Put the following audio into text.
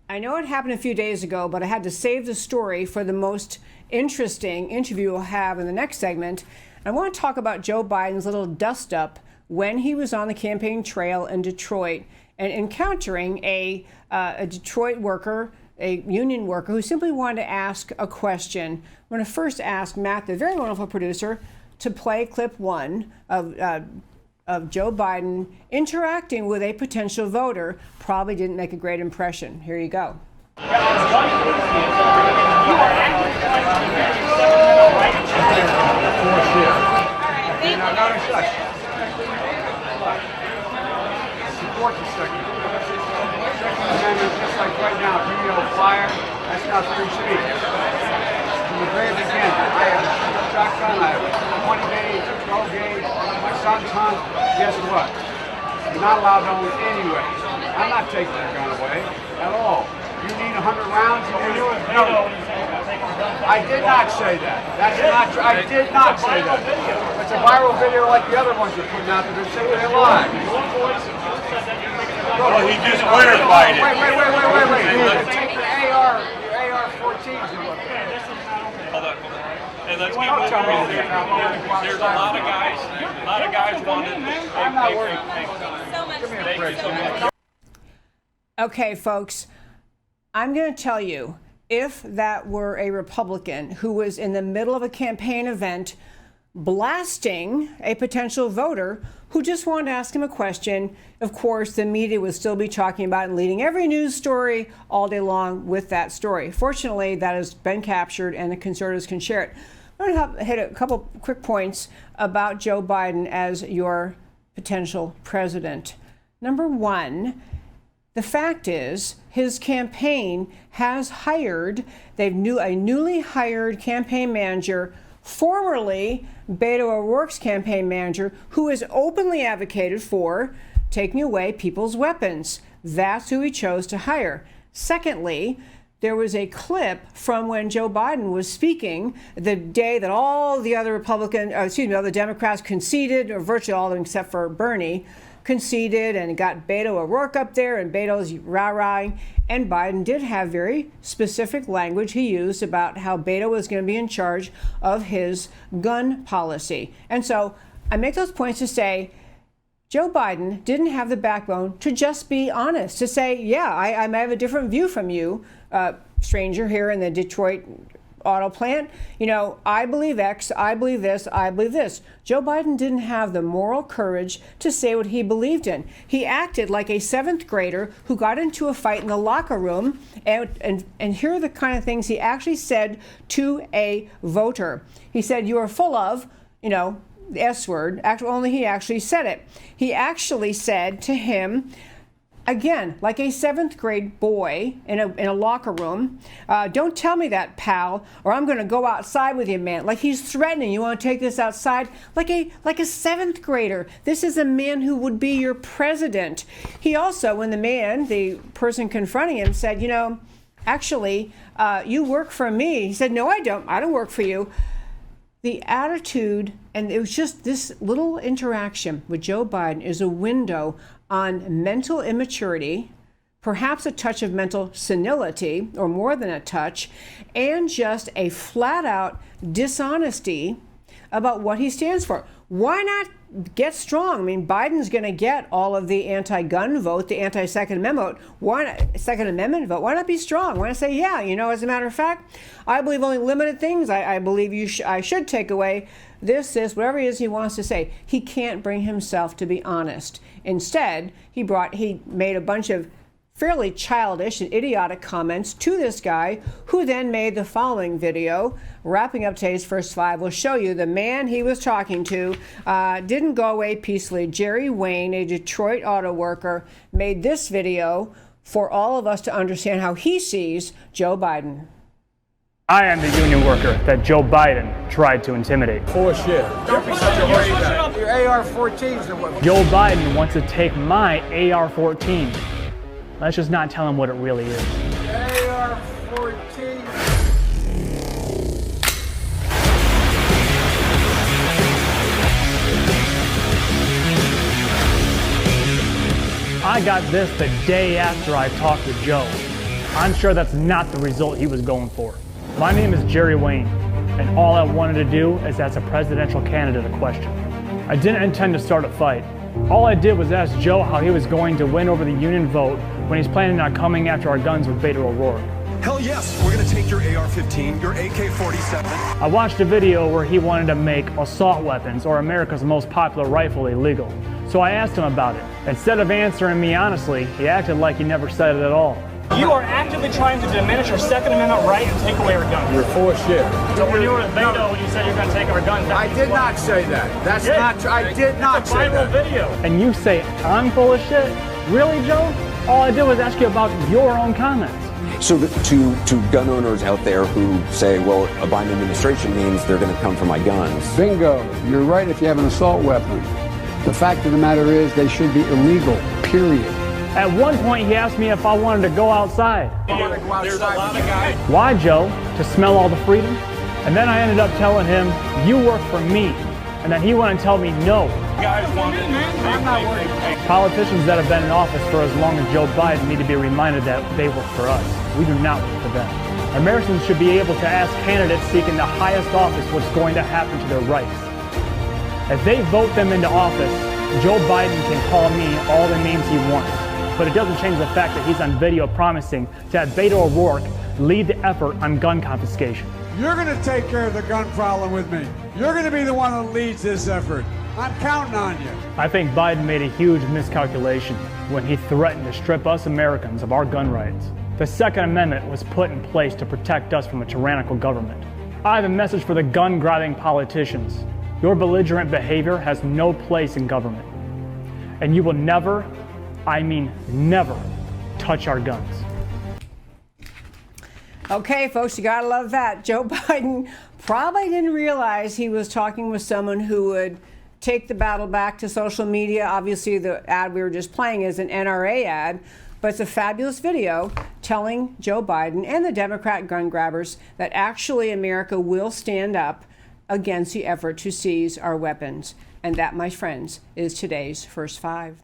I know it happened a few days ago, but I had to save the story for the most interesting interview we'll have in the next segment. I want to talk about Joe Biden's little dust-up when he was on the campaign trail in Detroit and encountering a Detroit worker, a union worker, who simply wanted to ask a question. I'm going to first ask Matt, the very wonderful producer, to play clip one of Joe Biden interacting with a potential voter. Probably didn't make a great impression. Here you go. Support the Second Amendment, just like right now, if you yell fire, that's not free speech. From the very beginning, I have a shotgun, I have a 20 gauge, a 12 gauge, my son's hunt. Guess what? You're not allowed to own anyway. I'm not taking your gun away at all. You need 100 rounds? No. I did not say that. That's not true. I did not say that. It's a viral video like the other ones you're putting out there. They're saying they're live. Well, he just clarified it. Wait. Take your AR-14s and look at it. Hold on. Hey, let's get moving. There's a lot of guys wanting this. I'm not worried. Thank you so much. Okay, folks, I'm going to tell you, if that were a Republican who was in the middle of a campaign event blasting a potential voter who just wanted to ask him a question, of course, the media would still be talking about and leading every news story all day long with that story. Fortunately, that has been captured and the conservatives can share it. I'm going to hit a couple quick points about Joe Biden as your potential president. Number one, the fact is, his campaign has hired, a newly hired campaign manager, formerly Beto O'Rourke's campaign manager, who has openly advocated for taking away people's weapons. That's who he chose to hire. Secondly, there was a clip from when Joe Biden was speaking the day that all the other all the Democrats conceded, or virtually all of them except for Bernie, conceded, and got Beto O'Rourke up there, and Beto's rah-rahing. And Biden did have very specific language he used about how Beto was going to be in charge of his gun policy. And so I make those points to say Joe Biden didn't have the backbone to just be honest, to say, yeah, I might have a different view from you, stranger here in the Detroit auto plant. You know, I believe X, I believe this, I believe this. Joe Biden didn't have the moral courage to say what he believed in. He acted like a seventh grader who got into a fight in the locker room, and here are the kind of things he actually said to a voter. He said, "You are full of," the S word. Only he actually said it. He actually said to him, again, like a seventh grade boy in a locker room, "Don't tell me that, pal, or I'm going to go outside with you, man." Like he's threatening, "You want to take this outside?" Like a seventh grader. This is a man who would be your president. He also, when the person confronting him said, "Actually, you work for me." He said, "No, I don't. I don't work for you." The attitude, and it was just this little interaction with Joe Biden, is a window on mental immaturity, perhaps a touch of mental senility, or more than a touch, and just a flat-out dishonesty about what he stands for. Why not get strong? I mean, Biden's going to get all of the anti-gun vote, the anti-Second Amendment vote. Second Amendment vote. Why not be strong? Why not say, yeah, as a matter of fact, I believe only limited things. I believe I should take away this, whatever it is he wants to say. He can't bring himself to be honest. Instead, he made a bunch of fairly childish and idiotic comments to this guy, who then made the following video. Wrapping up today's First Five, we'll show you the man he was talking to didn't go away peacefully. Jerry Wayne, a Detroit auto worker, made this video for all of us to understand how he sees Joe Biden. I am the union worker that Joe Biden tried to intimidate. Bullshit. Don't be such a worry. Your AR-14s are what. Joe Biden wants to take my AR-14. Let's just not tell him what it really is. AR-14. I got this the day after I talked to Joe. I'm sure that's not the result he was going for. My name is Jerry Wayne, and all I wanted to do is ask a presidential candidate a question. I didn't intend to start a fight. All I did was ask Joe how he was going to win over the union vote when he's planning on coming after our guns with Beto O'Rourke. Hell yes, we're gonna take your AR-15, your AK-47. I watched a video where he wanted to make assault weapons, or America's most popular rifle, illegal. So I asked him about it. Instead of answering me honestly, he acted like he never said it at all. You are actively trying to diminish our Second Amendment right and take away our guns. You're full of shit. So when you were with Beto, when you said you're going to take our guns, I did not say that. That's not true. I did not say viral that. video. And you say I'm full of shit? Really, Joe? All I did was ask you about your own comments. So to gun owners out there who say, well, a Biden administration means they're going to come for my guns. Bingo. You're right if you have an assault weapon. The fact of the matter is they should be illegal, period. At one point, he asked me if I wanted to go outside. There's a lot of guys. Why, Joe? To smell all the freedom? And then I ended up telling him, you work for me. And then he went and told me no. Guys want it. I'm not worried. Politicians that have been in office for as long as Joe Biden need to be reminded that they work for us. We do not work for them. Americans should be able to ask candidates seeking the highest office what's going to happen to their rights. If they vote them into office, Joe Biden can call me all the names he wants. But it doesn't change the fact that he's on video promising to have Beto O'Rourke lead the effort on gun confiscation. You're going to take care of the gun problem with me. You're going to be the one that leads this effort. I'm counting on you. I think Biden made a huge miscalculation when he threatened to strip us Americans of our gun rights. The Second Amendment was put in place to protect us from a tyrannical government. I have a message for the gun-grabbing politicians. Your belligerent behavior has no place in government. And you will never, I mean never, touch our guns. Okay, folks, you gotta love that. Joe Biden probably didn't realize he was talking with someone who would take the battle back to social media. Obviously, the ad we were just playing is an NRA ad, but it's a fabulous video telling Joe Biden and the Democrat gun grabbers that actually America will stand up against the effort to seize our weapons. And that, my friends, is today's First Five.